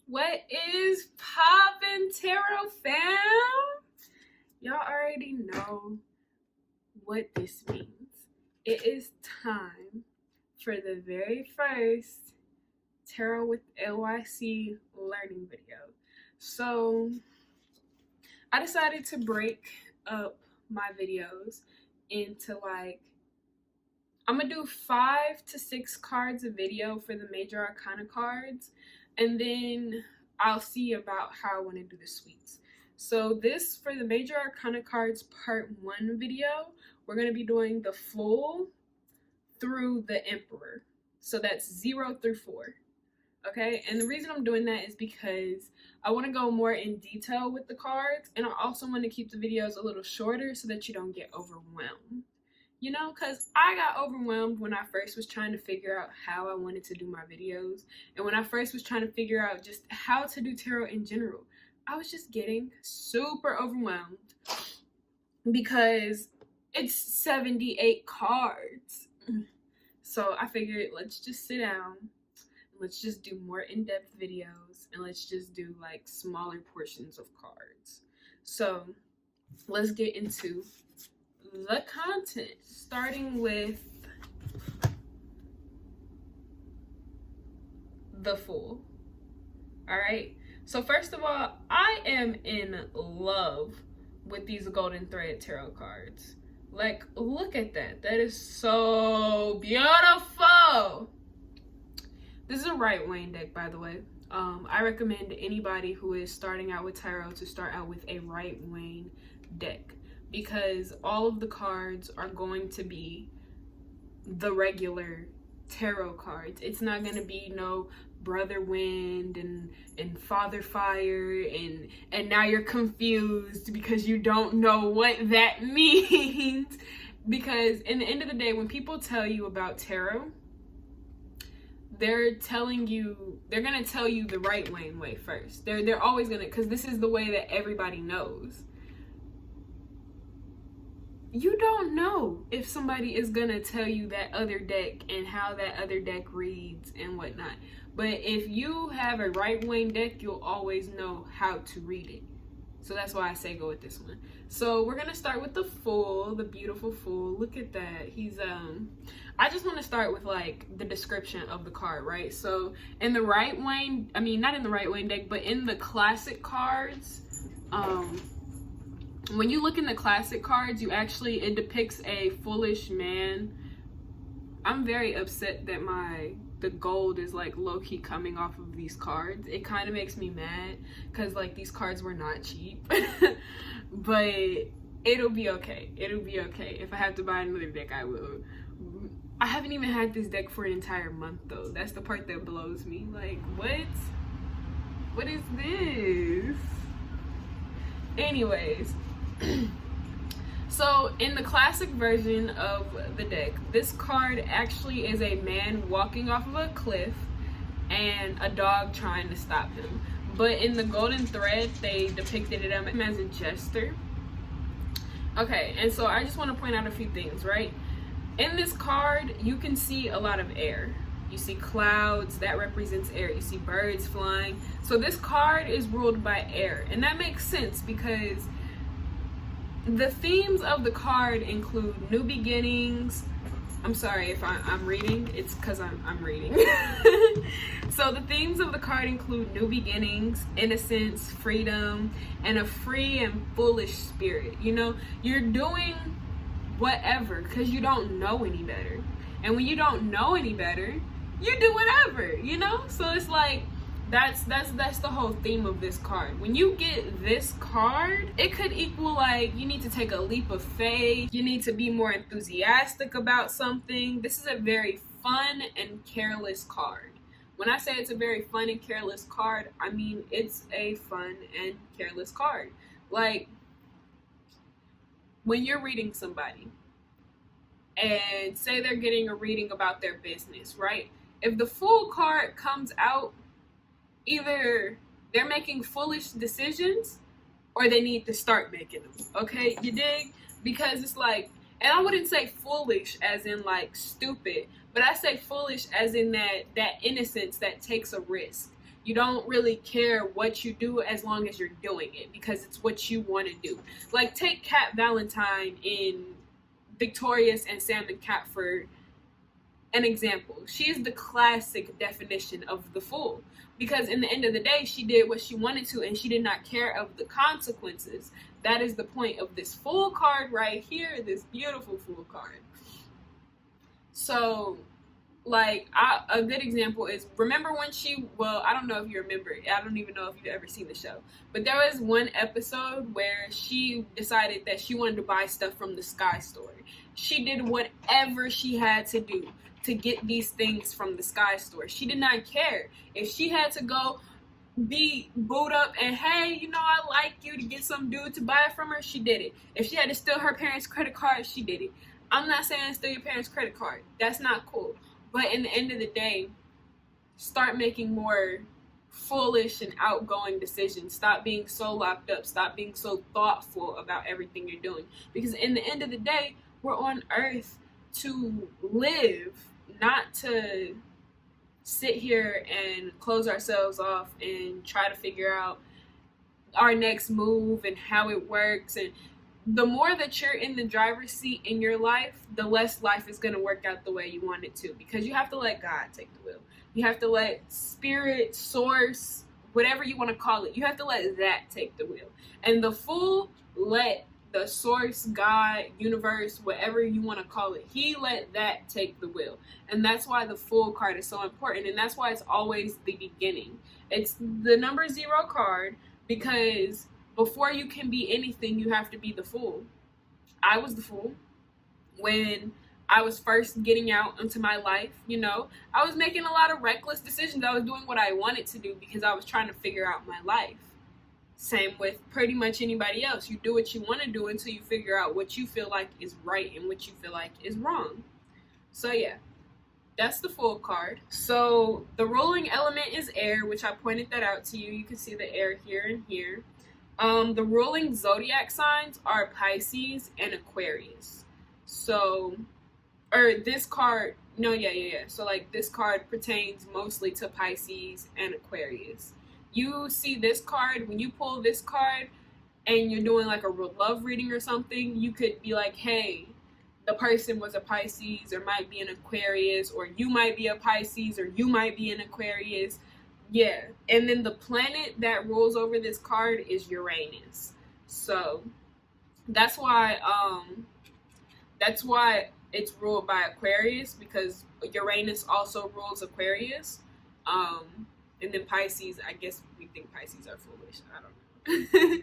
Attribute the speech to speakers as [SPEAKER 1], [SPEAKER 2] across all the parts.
[SPEAKER 1] What is poppin', tarot fam? Y'all already know what this means. It is time for the very first Tarot with LYC learning video. So I decided to break up my videos into I'm gonna do 5 to 6 cards a video for the Major Arcana cards, and then I'll see about how I want to do the suites. So this, for the Major Arcana cards part 1 video, we're going to be doing the full through the Emperor. So that's 0 through 4. Okay, and the reason I'm doing that is because I want to go more in detail with the cards, and I also want to keep the videos a little shorter so that you don't get overwhelmed. You know, because I got overwhelmed when I first was trying to figure out how I wanted to do my videos. And when I first was trying to figure out just how to do tarot in general, I was just getting super overwhelmed because it's 78 cards. So I figured, let's just sit down. Let's just do more in-depth videos. And let's just do like smaller portions of cards. So let's get into the content, starting with the Fool. All right, so first of all, I am in love with these golden thread tarot cards. Like, look at that. That is so beautiful. This is a right Wayne deck, by the way. I recommend anybody who is starting out with tarot to start out with a right Wayne deck, because all of the cards are going to be the regular tarot cards. It's not going to be no Brother Wind and Father Fire and now you're confused because you don't know what that means. Because in the end of the day, when people tell you about tarot, they're going to tell you the right Wayne way first. They're always going to, because this is the way that everybody knows. You don't know if somebody is gonna tell you that other deck and how that other deck reads and whatnot. But if you have a right Wayne deck, you'll always know how to read it. So that's why I say go with this one. So we're gonna start with the Fool, the beautiful Fool. Look at that. He's I just want to start with like the description of the card, right? So in the right Wayne, I mean not in the right Wayne deck, but in the classic cards, when you look in the classic cards, it depicts a foolish man. I'm very upset that the gold is like low-key coming off of these cards. It kind of makes me mad because like these cards were not cheap. But it'll be okay. It'll be okay. If I have to buy another deck, I will. I haven't even had this deck for an entire month though. That's the part that blows me. Like, what? What is this? Anyways. So in the classic version of the deck, this card actually is a man walking off of a cliff and a dog trying to stop him. But in the golden thread, they depicted him as a jester. Okay, and so I just want to point out a few things, right? In this card, you can see a lot of air. You see clouds, that represents air. You see birds flying. So this card is ruled by air, and that makes sense because the themes of the card include new beginnings. I'm sorry if I'm reading. It's because I'm reading. So the themes of the card include new beginnings, innocence, freedom, and a free and foolish spirit. You know, you're doing whatever because you don't know any better. And when you don't know any better, you do whatever, you know? So it's like, that's the whole theme of this card. When you get this card, it could equal like you need to take a leap of faith. You need to be more enthusiastic about something. This is a very fun and careless card. When I say it's a very fun and careless card, I mean it's a fun and careless card. Like when you're reading somebody and say they're getting a reading about their business, right? If the Fool card comes out, either they're making foolish decisions or they need to start making them, okay? You dig? Because it's like, and I wouldn't say foolish as in like stupid, but I say foolish as in that innocence that takes a risk. You don't really care what you do as long as you're doing it because it's what you want to do. Like, take Cat Valentine in Victorious and Sam and Cat for an example. She is the classic definition of the fool, because in the end of the day, she did what she wanted to and she did not care of the consequences. That is the point of this fool card right here, this beautiful fool card. So, like, a good example is, remember when I don't know if you remember, I don't even know if you've ever seen the show, but there was one episode where she decided that she wanted to buy stuff from the Sky Store. She did whatever she had to do to get these things from the Sky Store. She did not care. If she had to go be booed up and, hey, you know, I like you, to get some dude to buy it from her, she did it. If she had to steal her parents' credit card, she did it. I'm not saying steal your parents' credit card. That's not cool. But in the end of the day, start making more foolish and outgoing decisions. Stop being so locked up. Stop being so thoughtful about everything you're doing. Because in the end of the day, we're on Earth to live, not to sit here and close ourselves off and try to figure out our next move and how it works. And the more that you're in the driver's seat in your life, the less life is going to work out the way you want it to, because you have to let God take the wheel. You have to let spirit, source, whatever you want to call it, you have to let that take the wheel. And the fool let the source, God, universe, whatever you want to call it, he let that take the wheel. And that's why the fool card is so important. And that's why it's always the beginning. It's the number 0 card, because before you can be anything, you have to be the fool. I was the fool when I was first getting out into my life. You know, I was making a lot of reckless decisions. I was doing what I wanted to do because I was trying to figure out my life. Same with pretty much anybody else. You do what you want to do until you figure out what you feel like is right and what you feel like is wrong. So yeah, that's the Fool card. So the ruling element is air, which I pointed that out to you. You can see the air here and here. The ruling zodiac signs are Pisces and Aquarius. So, or this card, no, yeah. So like this card pertains mostly to Pisces and Aquarius. You see this card, when you pull this card and you're doing like a love reading or something, you could be like, hey, the person was a Pisces or might be an Aquarius, or you might be a Pisces or you might be an Aquarius. Yeah. And then the planet that rules over this card is Uranus. So that's why it's ruled by Aquarius, because Uranus also rules Aquarius. And then Pisces, I guess we think Pisces are foolish. I don't know.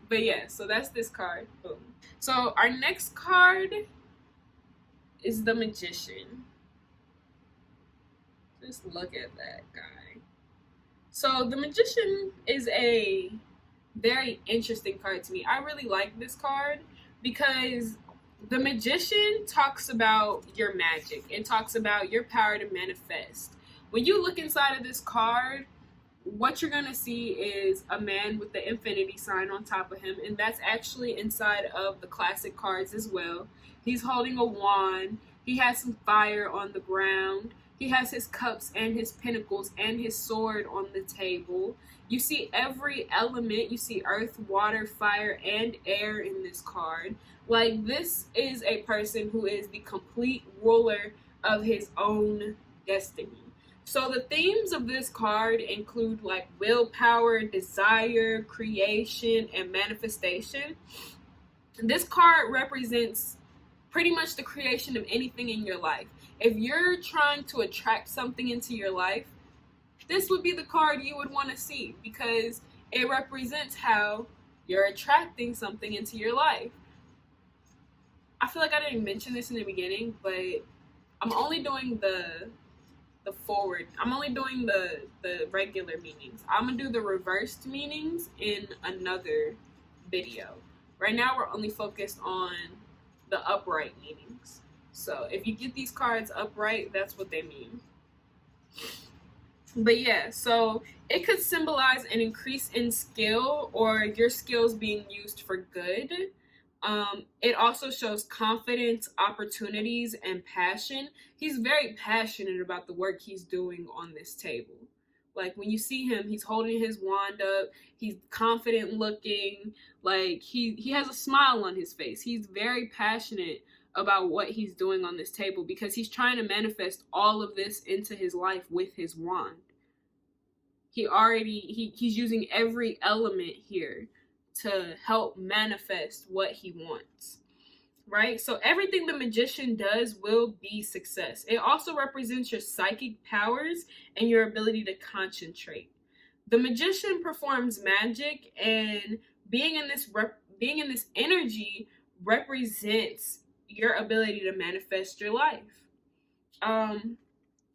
[SPEAKER 1] But yeah, so that's this card. Boom. So our next card is the Magician. Just look at that guy. So the Magician is a very interesting card to me. I really like this card because the Magician talks about your magic. It talks about your power to manifest. When you look inside of this card, what you're going to see is a man with the infinity sign on top of him, and that's actually inside of the classic cards as well. He's holding a wand. He has some fire on the ground. He has his cups and his pentacles and his sword on the table. You see every element. You see earth, water, fire, and air in this card. Like, this is a person who is the complete ruler of his own destiny. So the themes of this card include like willpower, desire, creation, and manifestation. This card represents pretty much the creation of anything in your life. If you're trying to attract something into your life, this would be the card you would want to see, because it represents how you're attracting something into your life. I feel like I didn't mention this in the beginning, but I'm only doing the forward. I'm only doing the regular meanings. I'm gonna do the reversed meanings in another video. Right now we're only focused on the upright meanings. So if you get these cards upright, that's what they mean. But yeah, so it could symbolize an increase in skill or your skills being used for good. It also shows confidence, opportunities, and passion. He's very passionate about the work he's doing on this table. Like when you see him, he's holding his wand up, he's confident looking, like he has a smile on his face. He's very passionate about what he's doing on this table because he's trying to manifest all of this into his life with his wand. He's using every element here to help manifest what he wants, right? So everything the magician does will be success. It also represents your psychic powers and your ability to concentrate. The magician performs magic, and being in this energy represents your ability to manifest your life.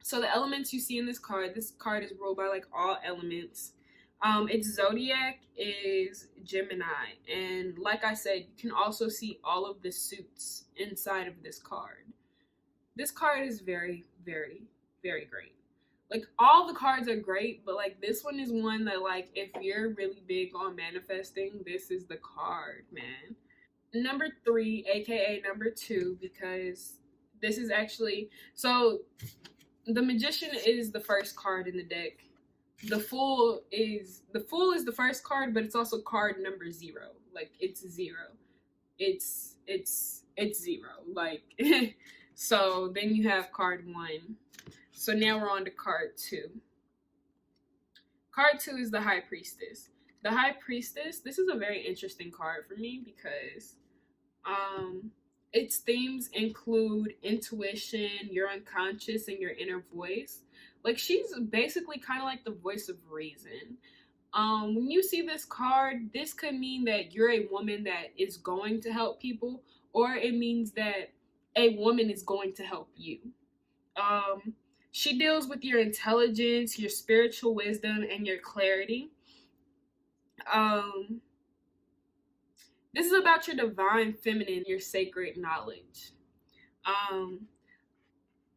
[SPEAKER 1] So the elements you see in this card is ruled by like all elements. Its zodiac is Gemini, and like I said, you can also see all of the suits inside of this card. This card is very, very, very great. Like all the cards are great, but like this one is one that like if you're really big on manifesting, this is the card, man. Number 3, aka number 2, because this is actually so the magician is the first card in the deck. The fool is the first card, but it's also card number 0. Like it's 0. It's 0. Like so then you have card 1. So now we're on to card 2. Card 2 is the High Priestess. The High Priestess, this is a very interesting card for me because its themes include intuition, your unconscious, and your inner voice. Like she's basically kind of like the voice of reason. When you see this card, this could mean that you're a woman that is going to help people, or it means that a woman is going to help you. She deals with your intelligence, your spiritual wisdom, and your clarity. This is about your divine feminine, your sacred knowledge.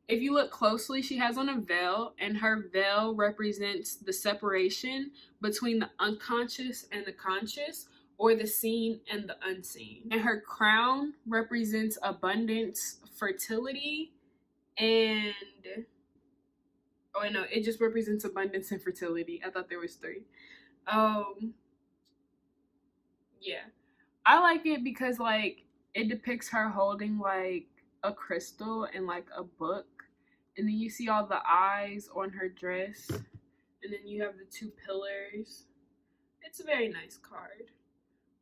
[SPEAKER 1] If you look closely, she has on a veil, and her veil represents the separation between the unconscious and the conscious, or the seen and the unseen. And her crown represents abundance, fertility, and oh no, it just represents abundance and fertility. I thought there was 3. Yeah. I like it because like it depicts her holding like a crystal and like a book, and then you see all the eyes on her dress, and then you have the 2 pillars. It's a very nice card.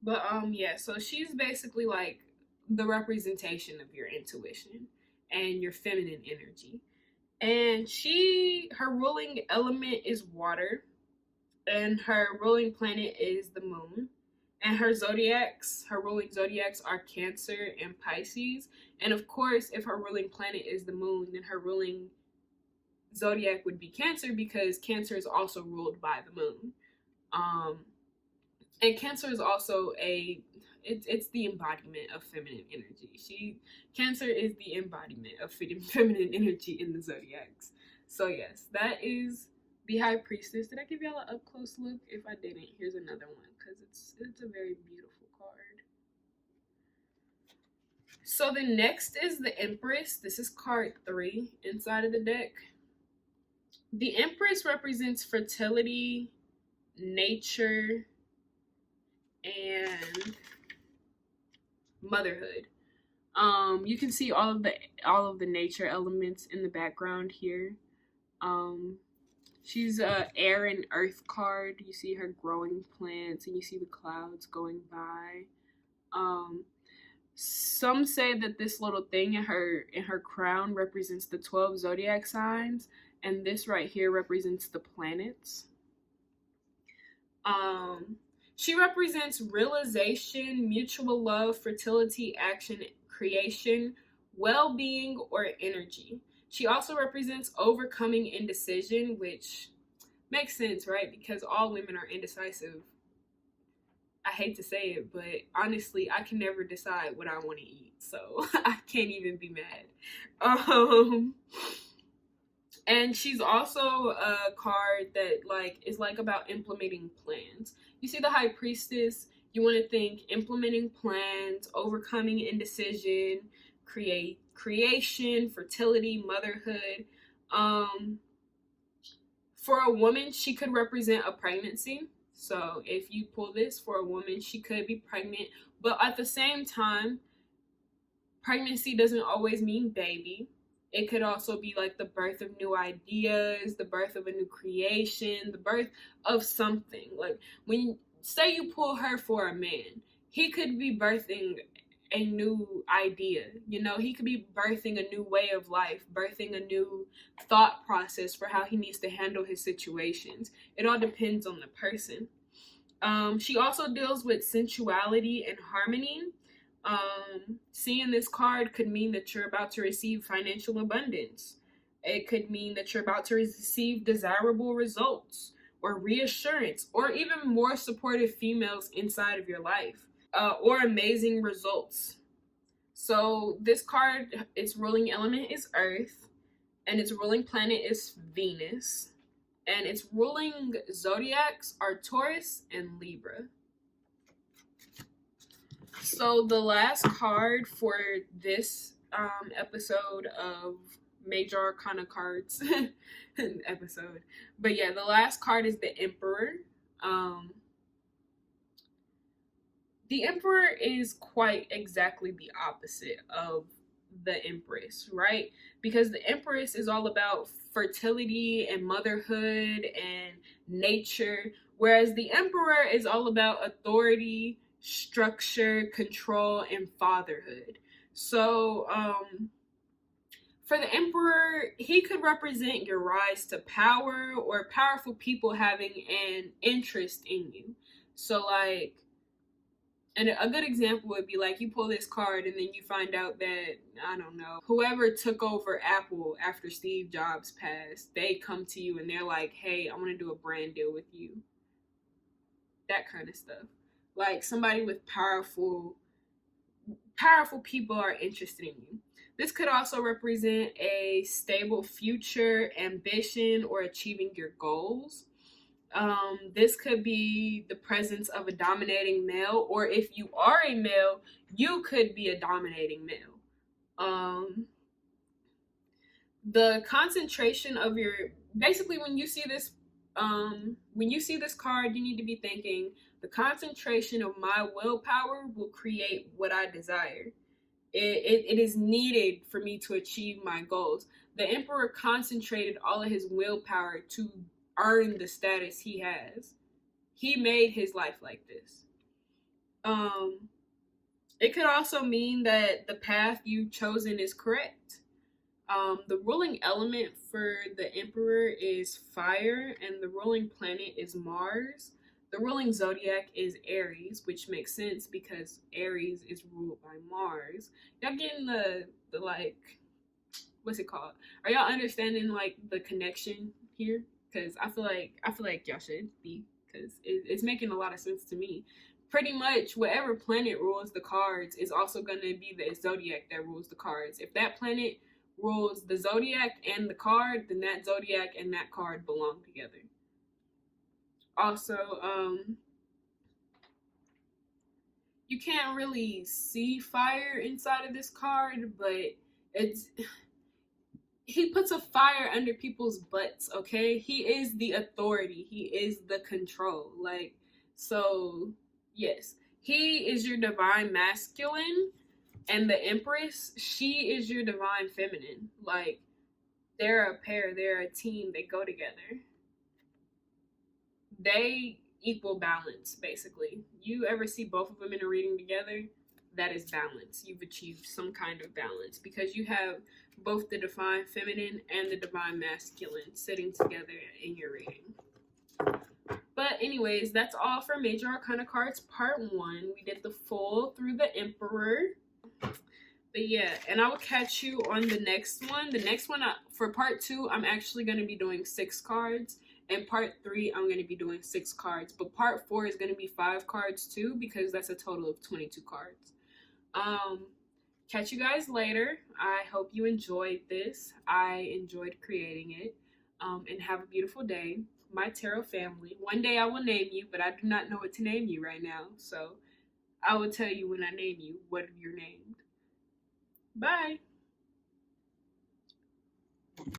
[SPEAKER 1] But yeah, so she's basically like the representation of your intuition and your feminine energy. And her ruling element is water, and her ruling planet is the moon. And her ruling zodiacs are Cancer and Pisces. And of course, if her ruling planet is the moon, then her ruling zodiac would be Cancer, because Cancer is also ruled by the moon. And Cancer is also it's the embodiment of feminine energy. Cancer is the embodiment of feminine energy in the zodiacs. So yes, that is the High Priestess. Did I give y'all an up close look? If I didn't, here's another one because it's a very beautiful card. So the next is the Empress. This is card 3 inside of the deck. The Empress represents fertility, nature, and motherhood. You can see all of the nature elements in the background here. She's a air and earth card. You see her growing plants, and you see the clouds going by. Some say that this little thing in her crown represents the 12 zodiac signs, and this right here represents the planets. She represents realization, mutual love, fertility, action, creation, well-being, or energy. She also represents overcoming indecision, which makes sense, right? Because all women are indecisive. I hate to say it, but honestly, I can never decide what I want to eat, so I can't even be mad. And she's also a card that like is like about implementing plans. You see the High Priestess, you want to think implementing plans, overcoming indecision, creation, fertility, motherhood. For a woman, she could represent a pregnancy. So if you pull this for a woman, she could be pregnant. But at the same time, pregnancy doesn't always mean baby. It could also be like the birth of new ideas, the birth of a new creation, the birth of something. Like when you say you pull her for a man, he could be birthing a new idea. You know, he could be birthing a new way of life, birthing a new thought process for how he needs to handle his situations. It all depends on the person. She also deals with sensuality and harmony. Seeing this card could mean that you're about to receive financial abundance. It could mean that you're about to receive desirable results or reassurance or even more supportive females inside of your life, or amazing results. So this card, its ruling element is Earth, and its ruling planet is Venus, and its ruling zodiacs are Taurus and Libra. So the last card for this episode of Major Arcana Cards episode. But yeah, the last card is the Emperor. The Emperor is quite exactly the opposite of the Empress, right? Because the Empress is all about fertility and motherhood and nature, whereas the Emperor is all about authority, structure, control, and fatherhood. So for the Emperor, he could represent your rise to power or powerful people having an interest in you. So like, and a good example would be like you pull this card and then you find out that, I don't know, whoever took over Apple after Steve Jobs passed, they come to you and they're like, hey, I want to do a brand deal with you. That kind of stuff. Like somebody with powerful people are interested in you. This could also represent a stable future, ambition, or achieving your goals. This could be the presence of a dominating male, or if you are a male, you could be a dominating male. The concentration of your, basically when you see this card, you need to be thinking, the concentration of my willpower will create what I desire. It is needed for me to achieve my goals. The Emperor concentrated all of his willpower to earn the status he has. He made his life like this. It could also mean that the path you've chosen is correct. The ruling element for the Emperor is fire, and the ruling planet is Mars. The ruling zodiac is Aries, which makes sense because Aries is ruled by Mars. Y'all getting the like, what's it called? Are y'all understanding like the connection here? Because I feel like y'all should be, because it's making a lot of sense to me. Pretty much whatever planet rules the cards is also going to be the zodiac that rules the cards. If that planet rules the zodiac and the card, then that zodiac and that card belong together. Also, you can't really see fire inside of this card, but he puts a fire under people's butts, okay? He is the authority. He is the control. Like, so, yes. He is your divine masculine, and the Empress, she is your divine feminine. Like, they're a pair. They're a team. They go together. They equal balance, basically. You ever see both of them in a reading together? That is balance. You've achieved some kind of balance because you have both the divine feminine and the divine masculine sitting together in your reading. But anyways, that's all for Major Arcana Cards Part 1. We did the full through the Emperor. But yeah, and I will catch you on the next one. The next one, for Part 2, I'm actually going to be doing 6 cards. And Part 3, I'm going to be doing 6 cards. But Part 4 is going to be 5 cards too, because that's a total of 22 cards. Catch you guys later. I hope you enjoyed this. I enjoyed creating it. And have a beautiful day. My tarot family. One day I will name you, but I do not know what to name you right now. So I will tell you when I name you what you're named. Bye.